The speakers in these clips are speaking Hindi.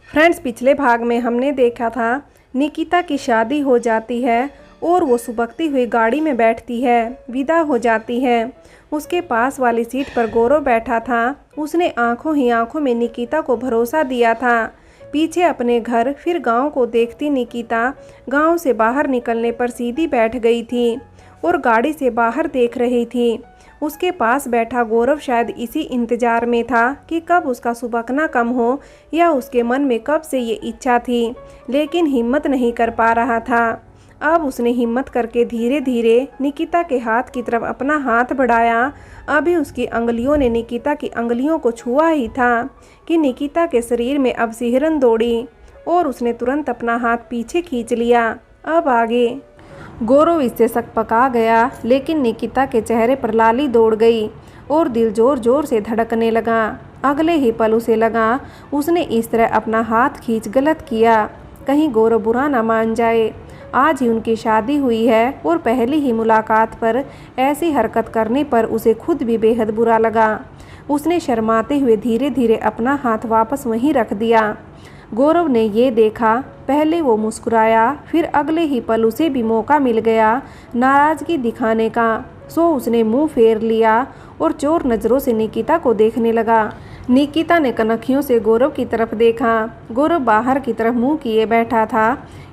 फ्रेंड्स, पिछले भाग में हमने देखा था निकिता की शादी हो जाती है और वो सुबकती हुई गाड़ी में बैठती है, विदा हो जाती है। उसके पास वाली सीट पर गौरव बैठा था। उसने आंखों ही आंखों में निकिता को भरोसा दिया था। पीछे अपने घर फिर गांव को देखती निकिता गांव से बाहर निकलने पर सीधी बैठ गई थी और गाड़ी से बाहर देख रही थी। उसके पास बैठा गौरव शायद इसी इंतजार में था कि कब उसका सुबकना कम हो, या उसके मन में कब से ये इच्छा थी, लेकिन हिम्मत नहीं कर पा रहा था। अब उसने हिम्मत करके धीरे धीरे निकिता के हाथ की तरफ अपना हाथ बढ़ाया। अभी उसकी अंगुलियों ने निकिता की अंगुलियों को छुआ ही था कि निकिता के शरीर में अब सिहरन दौड़ी और उसने तुरंत अपना हाथ पीछे खींच लिया। अब आगे गौरव इससे सकपका गया, लेकिन निकिता के चेहरे पर लाली दौड़ गई और दिल जोर जोर से धड़कने लगा। अगले ही पल उसे लगा उसने इस तरह अपना हाथ खींच गलत किया, कहीं गौरव बुरा ना मान जाए। आज ही उनकी शादी हुई है और पहली ही मुलाकात पर ऐसी हरकत करने पर उसे खुद भी बेहद बुरा लगा। उसने शर्माते हुए धीरे धीरे अपना हाथ वापस वहीं रख दिया। गौरव ने ये देखा, पहले वो मुस्कुराया, फिर अगले ही पल उसे भी मौका मिल गया नाराज़गी दिखाने का। सो उसने मुंह फेर लिया और चोर नज़रों से निकिता को देखने लगा। निकिता ने कनखियों से गौरव की तरफ देखा। गौरव बाहर की तरफ मुंह किए बैठा था।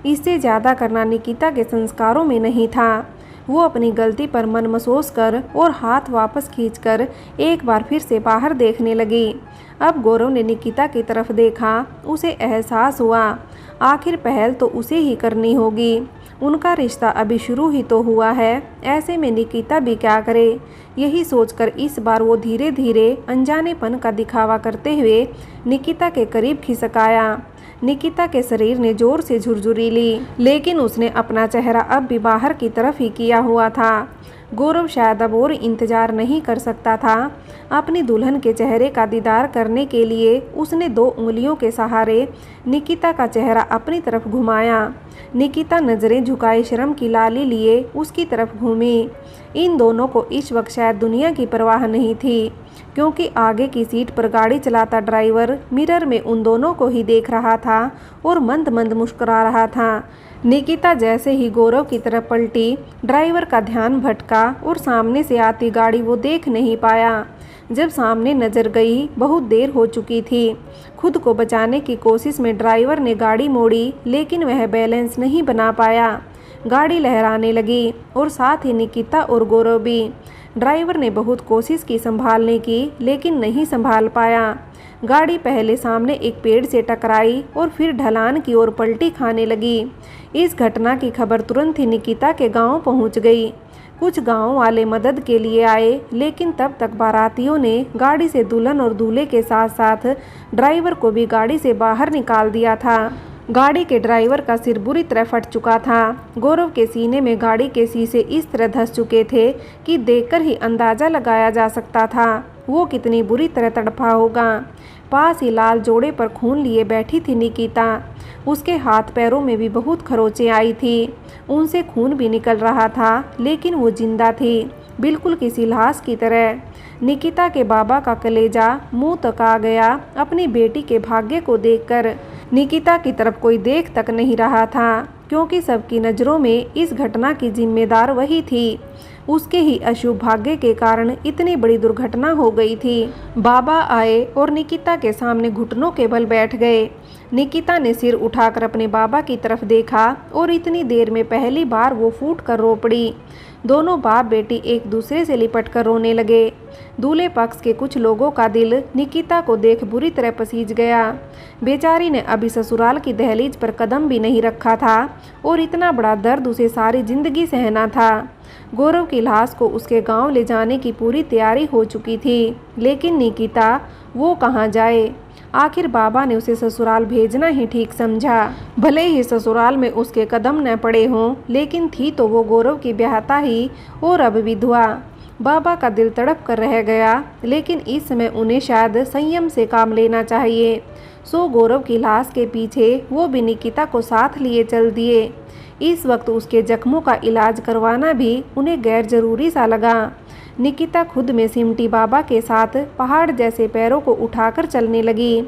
इससे ज़्यादा करना निकिता के संस्कारों में नहीं था। वो अपनी गलती पर मन महसूस कर और हाथ वापस खींचकर एक बार फिर से बाहर देखने लगी। अब गौरव ने निकिता की तरफ देखा। उसे एहसास हुआ आखिर पहल तो उसे ही करनी होगी। उनका रिश्ता अभी शुरू ही तो हुआ है, ऐसे में निकिता भी क्या करे। यही सोचकर इस बार वो धीरे धीरे अनजानेपन का दिखावा करते हुए निकिता के करीब खिसक आया। निकिता के शरीर ने जोर से झुरझुरी ली, लेकिन उसने अपना चेहरा अब भी बाहर की तरफ ही किया हुआ था। गौरव शायद अब और इंतजार नहीं कर सकता था। अपनी दुल्हन के चेहरे का दीदार करने के लिए उसने 2 उंगलियों के सहारे निकिता का चेहरा अपनी तरफ घुमाया। निकिता नज़रें झुकाए शर्म की लाली लिए उसकी तरफ घूमी। इन दोनों को इस वक्त शायद दुनिया की परवाह नहीं थी, क्योंकि आगे की सीट पर गाड़ी चलाता ड्राइवर मिरर में उन दोनों को ही देख रहा था और मंद मंद मुस्कुरा रहा था। निकिता जैसे ही गौरव की तरफ पलटी, ड्राइवर का ध्यान भटका और सामने से आती गाड़ी वो देख नहीं पाया। जब सामने नजर गई, बहुत देर हो चुकी थी। खुद को बचाने की कोशिश में ड्राइवर ने गाड़ी मोड़ी, लेकिन वह बैलेंस नहीं बना पाया। गाड़ी लहराने लगी और साथ ही निकिता और गौरव भी। ड्राइवर ने बहुत कोशिश की संभालने की, लेकिन नहीं संभाल पाया। गाड़ी पहले सामने एक पेड़ से टकराई और फिर ढलान की ओर पलटी खाने लगी। इस घटना की खबर तुरंत ही निकिता के गांव पहुंच गई। कुछ गांव वाले मदद के लिए आए, लेकिन तब तक बारातियों ने गाड़ी से दुल्हन और दूल्हे के साथ साथ ड्राइवर को भी गाड़ी से बाहर निकाल दिया था। गाड़ी के ड्राइवर का सिर बुरी तरह फट चुका था। गौरव के सीने में गाड़ी के शीशे इस तरह धंस चुके थे कि देखकर ही अंदाजा लगाया जा सकता था वो कितनी बुरी तरह तड़पा होगा। पास ही लाल जोड़े पर खून लिए बैठी थी निकिता। उसके हाथ पैरों में भी बहुत खरोंचें आई थी। उनसे खून भी निकल रहा था, लेकिन वो जिंदा थी, बिल्कुल किसी लाश की तरह। निकिता के बाबा का कलेजा मुंह तक आ गया अपनी बेटी के भाग्य को देखकर। निकिता की तरफ कोई देख तक नहीं रहा था, क्योंकि सबकी नज़रों में इस घटना की जिम्मेदार वही थी। उसके ही अशुभ भाग्य के कारण इतनी बड़ी दुर्घटना हो गई थी। बाबा आए और निकिता के सामने घुटनों के बल बैठ गए। निकिता ने सिर उठाकर अपने बाबा की तरफ देखा और इतनी देर में पहली बार वो फूट कर रो पड़ी। दोनों बाप बेटी एक दूसरे से लिपट कर रोने लगे। दूल्हे पक्ष के कुछ लोगों का दिल निकिता को देख बुरी तरह पसीज गया। बेचारी ने अभी ससुराल की दहलीज पर कदम भी नहीं रखा था और इतना बड़ा दर्द उसे सारी जिंदगी सहना था। गौरव की लाश को उसके गांव ले जाने की पूरी तैयारी हो चुकी थी, लेकिन निकिता वो कहाँ जाए। आखिर बाबा ने उसे ससुराल भेजना ही ठीक समझा। भले ही ससुराल में उसके कदम न पड़े हों, लेकिन थी तो वो गौरव की ब्याहता ही और अब विधवा। बाबा का दिल तड़प कर रह गया, लेकिन इस समय उन्हें शायद संयम से काम लेना चाहिए। सो गौरव की लाश के पीछे वो भी निकिता को साथ लिए चल दिए। इस वक्त उसके जख्मों का इलाज करवाना भी उन्हें गैर जरूरी सा लगा। निकिता खुद में सिमटी बाबा के साथ पहाड़ जैसे पैरों को उठाकर चलने लगी।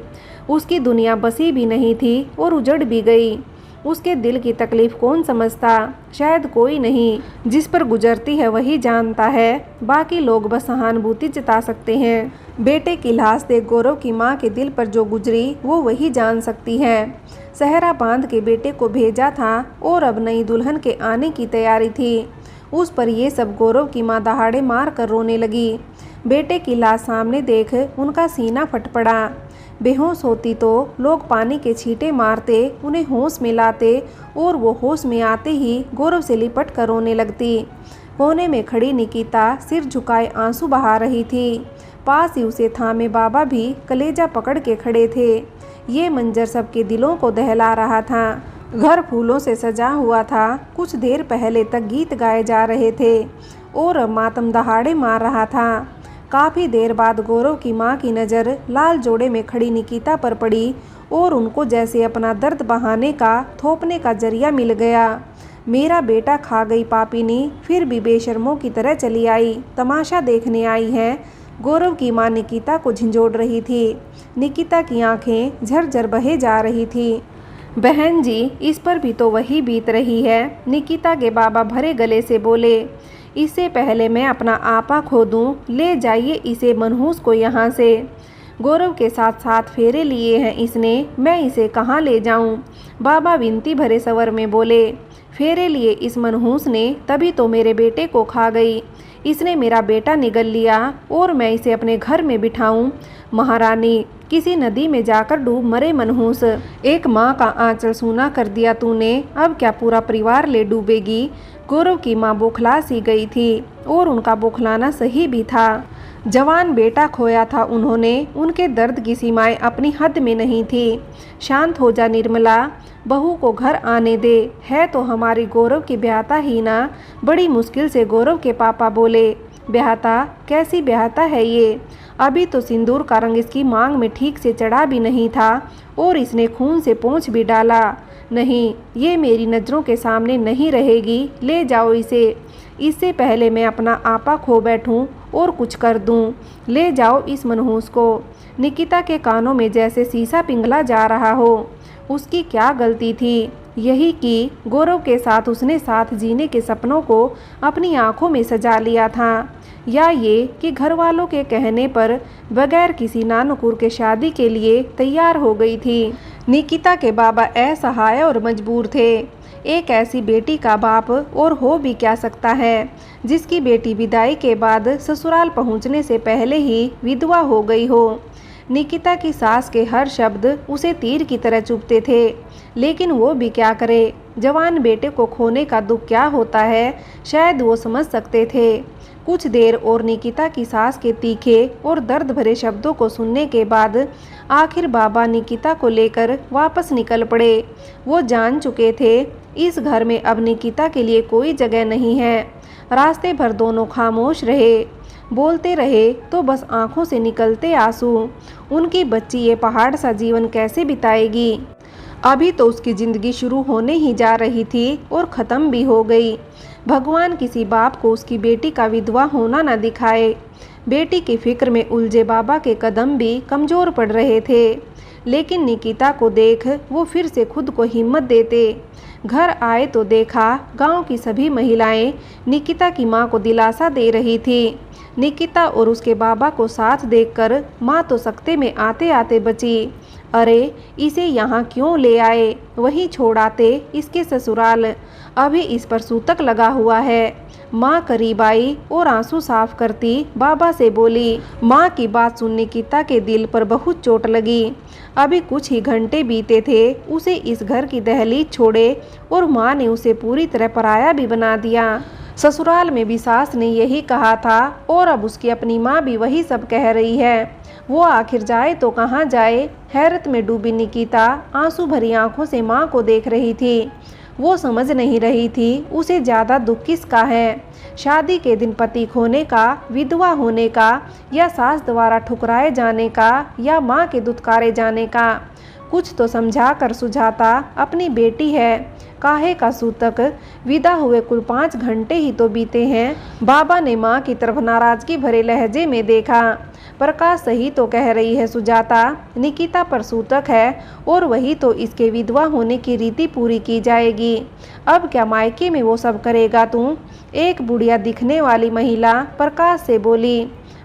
उसकी दुनिया बसी भी नहीं थी और उजड़ भी गई। उसके दिल की तकलीफ कौन समझता? शायद कोई नहीं। जिस पर गुजरती है वही जानता है, बाकी लोग बस सहानुभूति जता सकते हैं। बेटे की लाश देख गौरव की माँ के दिल पर जो गुजरी वो वही जान सकती है। सहरा बांध के बेटे को भेजा था और अब नई दुल्हन के आने की तैयारी थी। उस पर ये सब गौरव की माँ दहाड़े मार कर रोने लगी। बेटे की लाश सामने देख उनका सीना फट पड़ा। बेहोश होती तो लोग पानी के छींटे मारते, उन्हें होश में लाते और वो होश में आते ही गौरव से लिपट कर रोने लगती। कोने में खड़ी निकिता सिर झुकाए आंसू बहा रही थी। पास ही उसे थामे बाबा भी कलेजा पकड़ के खड़े थे। ये मंजर सबके दिलों को दहला रहा था। घर फूलों से सजा हुआ था। कुछ देर पहले तक गीत गाए जा रहे थे और अब मातम दहाड़े मार रहा था। काफ़ी देर बाद गौरव की माँ की नज़र लाल जोड़े में खड़ी निकिता पर पड़ी और उनको जैसे अपना दर्द बहाने का, थोपने का जरिया मिल गया। मेरा बेटा खा गई पापिनी, फिर भी बेशर्मों की तरह चली आई, तमाशा देखने आई है। गौरव की माँ निकिता को झिंझोड़ रही थी। निकिता की आंखें झरझर बहे जा रही थी। बहन जी, इस पर भी तो वही बीत रही है। निकिता के बाबा भरे गले से बोले, इससे पहले मैं अपना आपा खो दूं, ले जाइए इसे मनहूस को यहाँ से। गौरव के साथ 7 फेरे लिए हैं इसने, मैं इसे कहाँ ले जाऊं? बाबा विनती भरे स्वर में बोले। फेरे लिए इस मनहूस ने तभी तो मेरे बेटे को खा गई। इसने मेरा बेटा निगल लिया और मैं इसे अपने घर में बिठाऊं? महारानी, किसी नदी में जाकर डूब मरे मनहूस। एक माँ का आंचल सूना कर दिया तूने, अब क्या पूरा परिवार ले डूबेगी? गौरव की माँ बौखला सी गई थी और उनका बौखलाना सही भी था। जवान बेटा खोया था उन्होंने, उनके दर्द की सीमाएं अपनी हद में नहीं थी। शांत हो जा निर्मला, बहू को घर आने दे। है तो हमारी गौरव की ब्याहता ही ना। बड़ी मुश्किल से गौरव के पापा बोले। ब्याहता? कैसी ब्याहता है ये? अभी तो सिंदूर का रंग इसकी मांग में ठीक से चढ़ा भी नहीं था और इसने खून से पोंछ भी डाला। नहीं, ये मेरी नज़रों के सामने नहीं रहेगी, ले जाओ इसे। इससे पहले मैं अपना आपा खो बैठूं और कुछ कर दूं। ले जाओ इस मनहूस को। निकिता के कानों में जैसे शीशा पिघला जा रहा हो। उसकी क्या गलती थी? यही कि गौरव के साथ उसने साथ जीने के सपनों को अपनी आंखों में सजा लिया था, या ये कि घर वालों के कहने पर बगैर किसी नानुकुर के शादी के लिए तैयार हो गई थी। निकिता के बाबा असहाय और मजबूर थे। एक ऐसी बेटी का बाप और हो भी क्या सकता है जिसकी बेटी विदाई के बाद ससुराल पहुंचने से पहले ही विधवा हो गई हो। निकिता की सास के हर शब्द उसे तीर की तरह चुभते थे, लेकिन वो भी क्या करे। जवान बेटे को खोने का दुख क्या होता है शायद वो समझ सकते थे। कुछ देर और निकिता की सास के तीखे और दर्द भरे शब्दों को सुनने के बाद आखिर बाबा निकिता को लेकर वापस निकल पड़े। वो जान चुके थे इस घर में अब निकिता के लिए कोई जगह नहीं है। रास्ते भर दोनों खामोश रहे, बोलते रहे तो बस आंखों से निकलते आंसू। उनकी बच्ची ये पहाड़ सा जीवन कैसे बिताएगी? अभी तो उसकी ज़िंदगी शुरू होने ही जा रही थी और ख़त्म भी हो गई। भगवान किसी बाप को उसकी बेटी का विधवा होना न दिखाए। बेटी की फिक्र में उलझे बाबा के कदम भी कमज़ोर पड़ रहे थे, लेकिन निकिता को देख वो फिर से खुद को हिम्मत देते। घर आए तो देखा गांव की सभी महिलाएं निकिता की मां को दिलासा दे रही थी। निकिता और उसके बाबा को साथ देखकर मां तो सकते में आते आते बची। अरे इसे यहाँ क्यों ले आए? वहीं छोड़ आते इसके ससुराल। अभी इस पर सूतक लगा हुआ है। माँ करीब आई और आंसू साफ करती बाबा से बोली। माँ की बात सुन निकिता के दिल पर बहुत चोट लगी। अभी कुछ ही घंटे बीते थे उसे इस घर की दहलीज छोड़े और माँ ने उसे पूरी तरह पराया भी बना दिया। ससुराल में भी सास ने यही कहा था और अब उसकी अपनी माँ भी वही सब कह रही है। वो आखिर जाए तो कहाँ जाए? हैरत में डूबी निकिता आंसू भरी आंखों से माँ को देख रही थी। वो समझ नहीं रही थी उसे ज़्यादा दुख किसका है, शादी के दिन पति खोने का, विधवा होने का, या सास द्वारा ठुकराए जाने का, या माँ के दुत्कारे जाने का। कुछ तो समझा कर सुझाता। अपनी बेटी है, काहे का सूतक, विदा हुए कुल 5 घंटे ही तो बीते हैं। बाबा ने माँ की तरफ नाराजगी भरे लहजे में देखा। प्रकाश सही तो कह रही है सुजाता, निकिता पर सूतक है और वही तो इसके विधवा होने की रीति पूरी की जाएगी। अब क्या मायके में वो सब करेगा तू? एक बुढ़िया दिखने वाली महिला प्रकाश से बोली।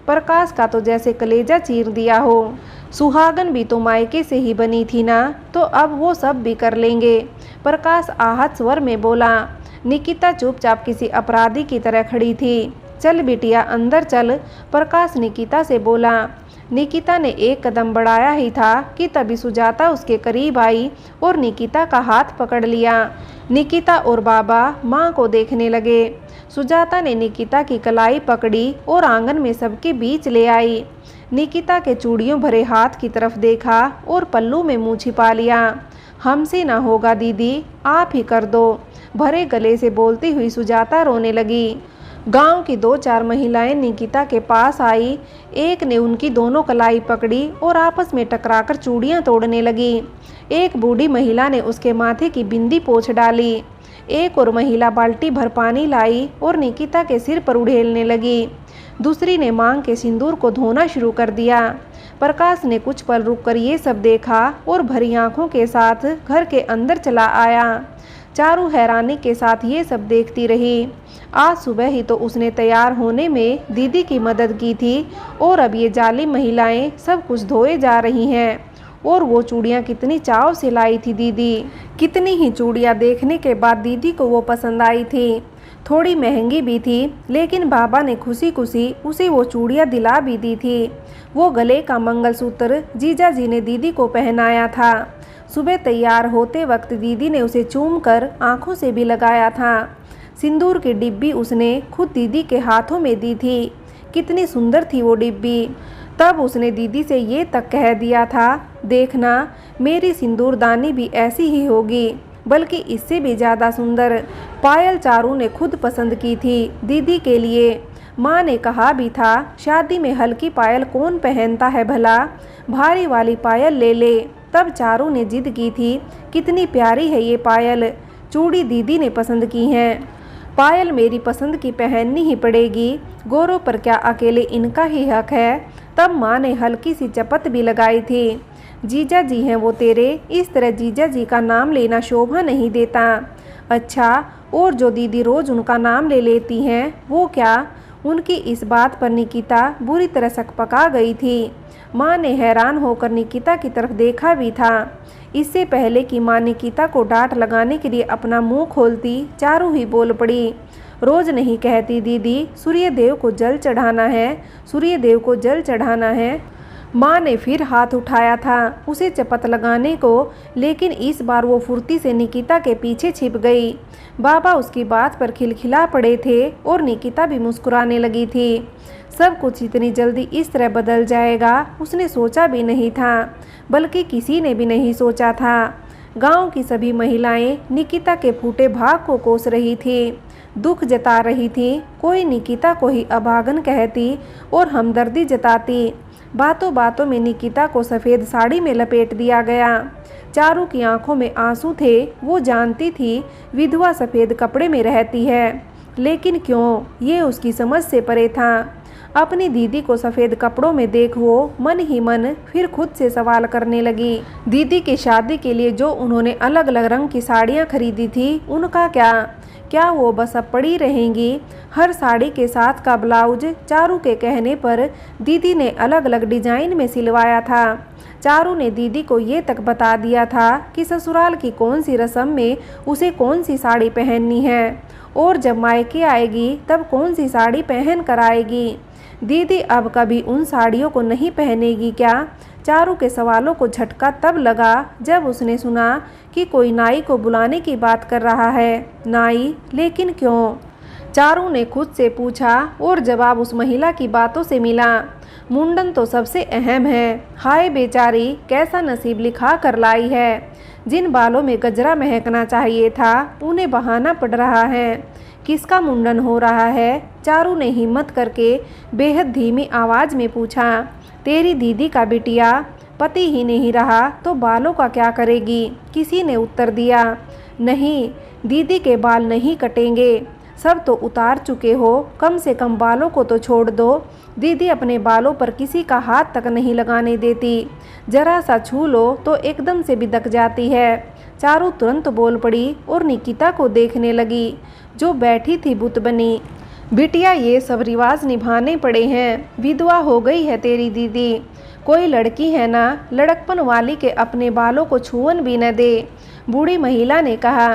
प्रकाश का तो जैसे कलेजा चीर दिया हो। सुहागन भी तो मायके से ही बनी थी ना, तो अब वो सब भी कर लेंगे। प्रकाश आहत स्वर में बोला। निकिता चुपचाप किसी अपराधी की तरह खड़ी थी। चल बिटिया अंदर चल, प्रकाश निकिता से बोला। निकिता ने एक कदम बढ़ाया ही था कि तभी सुजाता उसके करीब आई और निकिता का हाथ पकड़ लिया। निकिता और बाबा माँ को देखने लगे। सुजाता ने निकिता की कलाई पकड़ी और आंगन में सबके बीच ले आई। निकिता के चूड़ियों भरे हाथ की तरफ देखा और पल्लू में मुँह छिपा लिया। हमसे ना होगा दीदी, आप ही कर दो, भरे गले से बोलती हुई सुजाता रोने लगी। गांव की 2-4 महिलाएं निकिता के पास आई। एक ने उनकी दोनों कलाई पकड़ी और आपस में टकराकर चूड़ियां तोड़ने लगी। एक बूढ़ी महिला ने उसके माथे की बिंदी पोंछ डाली। एक और महिला बाल्टी भर पानी लाई और निकिता के सिर पर उड़ेलने लगी। दूसरी ने मांग के सिंदूर को धोना शुरू कर दिया। प्रकाश ने कुछ पल रुककर ये सब देखा और भरी आंखों के साथ घर के अंदर चला आया। चारू हैरानी के साथ ये सब देखती रही। आज सुबह ही तो उसने तैयार होने में दीदी की मदद की थी और अब ये जालिम महिलाएं सब कुछ धोए जा रही हैं। और वो चूड़ियाँ कितनी चाव से लाई थी दीदी। कितनी ही चूड़ियाँ देखने के बाद दीदी को वो पसंद आई थी। थोड़ी महंगी भी थी, लेकिन बाबा ने खुशी खुशी उसे वो चूड़ियाँ दिला भी दी थी। वो गले का मंगलसूत्र जीजा जी ने दीदी को पहनाया था। सुबह तैयार होते वक्त दीदी ने उसे चूमकर आंखों से भी लगाया था। सिंदूर की डिब्बी उसने खुद दीदी के हाथों में दी थी। कितनी सुंदर थी वो डिब्बी। तब उसने दीदी से ये तक कह दिया था, देखना मेरी सिंदूरदानी भी ऐसी ही होगी, बल्कि इससे भी ज़्यादा सुंदर। पायल चारू ने खुद पसंद की थी दीदी के लिए। माँ ने कहा भी था, शादी में हल्की पायल कौन पहनता है भला, भारी वाली पायल ले ले। तब चारू ने जिद की थी, कितनी प्यारी है ये पायल, चूड़ी दीदी ने पसंद की हैं। पायल मेरी पसंद की पहननी ही पड़ेगी, गोरों पर क्या अकेले इनका ही हक है। तब माँ ने हल्की सी चपत भी लगाई थी, जीजा जी हैं वो तेरे, इस तरह जीजा जी का नाम लेना शोभा नहीं देता। अच्छा, और जो दीदी रोज़ उनका नाम ले लेती हैं वो क्या? उनकी इस बात पर निकिता बुरी तरह सकपका गई थी। माँ ने हैरान होकर निकिता की तरफ देखा भी था। इससे पहले कि माँ निकिता को डांट लगाने के लिए अपना मुंह खोलती, चारू ही बोल पड़ी। रोज नहीं कहती दीदी, सूर्य देव को जल चढ़ाना है, सूर्य देव को जल चढ़ाना है। माँ ने फिर हाथ उठाया था उसे चपत लगाने को, लेकिन इस बार वो फुर्ती से निकिता के पीछे छिप गई। बाबा उसकी बात पर खिलखिला पड़े थे और निकिता भी मुस्कुराने लगी थी। सब कुछ इतनी जल्दी इस तरह बदल जाएगा उसने सोचा भी नहीं था, बल्कि किसी ने भी नहीं सोचा था। गांव की सभी महिलाएं निकिता के फूटे भाग को कोस रही थी, दुख जता रही थी। कोई निकिता को ही अभागन कहती और हमदर्दी जताती। बातों बातों में निकिता को सफ़ेद साड़ी में लपेट दिया गया। चारू की आंखों में आंसू थे। वो जानती थी विधवा सफ़ेद कपड़े में रहती है, लेकिन क्यों, ये उसकी समझ से परे था। अपनी दीदी को सफ़ेद कपड़ों में देख वो मन ही मन फिर खुद से सवाल करने लगी। दीदी की शादी के लिए जो उन्होंने अलग अलग रंग की साड़ियाँ खरीदी थी, उनका क्या वो बस अब पड़ी रहेंगी? हर साड़ी के साथ का ब्लाउज चारू के कहने पर दीदी ने अलग अलग डिजाइन में सिलवाया था। चारू ने दीदी को ये तक बता दिया था कि ससुराल की कौन सी रस्म में उसे कौन सी साड़ी पहननी है और जब मायके आएगी तब कौन सी साड़ी पहन कर आएगी। दीदी अब कभी उन साड़ियों को नहीं पहनेगी क्या? चारू के सवालों को झटका तब लगा जब उसने सुना कि कोई नाई को बुलाने की बात कर रहा है। नाई? लेकिन क्यों? चारू ने खुद से पूछा और जवाब उस महिला की बातों से मिला। मुंडन तो सबसे अहम है। हाय बेचारी, कैसा नसीब लिखा कर लाई है। जिन बालों में गजरा महकना चाहिए था उन्हें बहाना पड़ रहा है। किसका मुंडन हो रहा है? चारू ने हिम्मत करके बेहद धीमी आवाज़ में पूछा। तेरी दीदी का बिटिया, पति ही नहीं रहा तो बालों का क्या करेगी? किसी ने उत्तर दिया। नहीं, दीदी के बाल नहीं कटेंगे, सब तो उतार चुके हो, कम से कम बालों को तो छोड़ दो। दीदी अपने बालों पर किसी का हाथ तक नहीं लगाने देती, जरा सा छू लो तो एकदम से बिदक जाती है। चारू तुरंत बोल पड़ी और निकिता को देखने लगी, जो बैठी थी बुत बनी। बिटिया, ये सब रिवाज निभाने पड़े हैं, विधवा हो गई है तेरी दीदी, कोई लड़की है ना लड़कपन वाली के अपने बालों को छुअन भी न दे। बूढ़ी महिला ने कहा,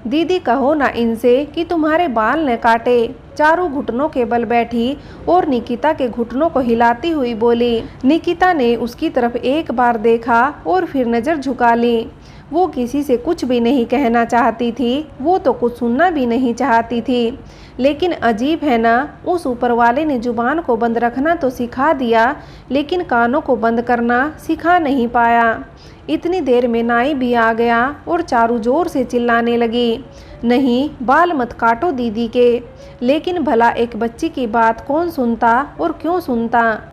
दीदी कहो ना इनसे कि तुम्हारे बाल न काटे। चारू घुटनों के बल बैठी और निकिता के घुटनों को हिलाती हुई बोली। निकिता ने उसकी तरफ एक बार देखा और फिर नज़र झुका ली। वो किसी से कुछ भी नहीं कहना चाहती थी, वो तो कुछ सुनना भी नहीं चाहती थी। लेकिन अजीब है ना, उस ऊपर वाले ने जुबान को बंद रखना तो सिखा दिया, लेकिन कानों को बंद करना सिखा नहीं पाया। इतनी देर में नाई भी आ गया और चारू जोर से चिल्लाने लगी, नहीं, बाल मत काटो दीदी के। लेकिन भला एक बच्ची की बात कौन सुनता और क्यों सुनता।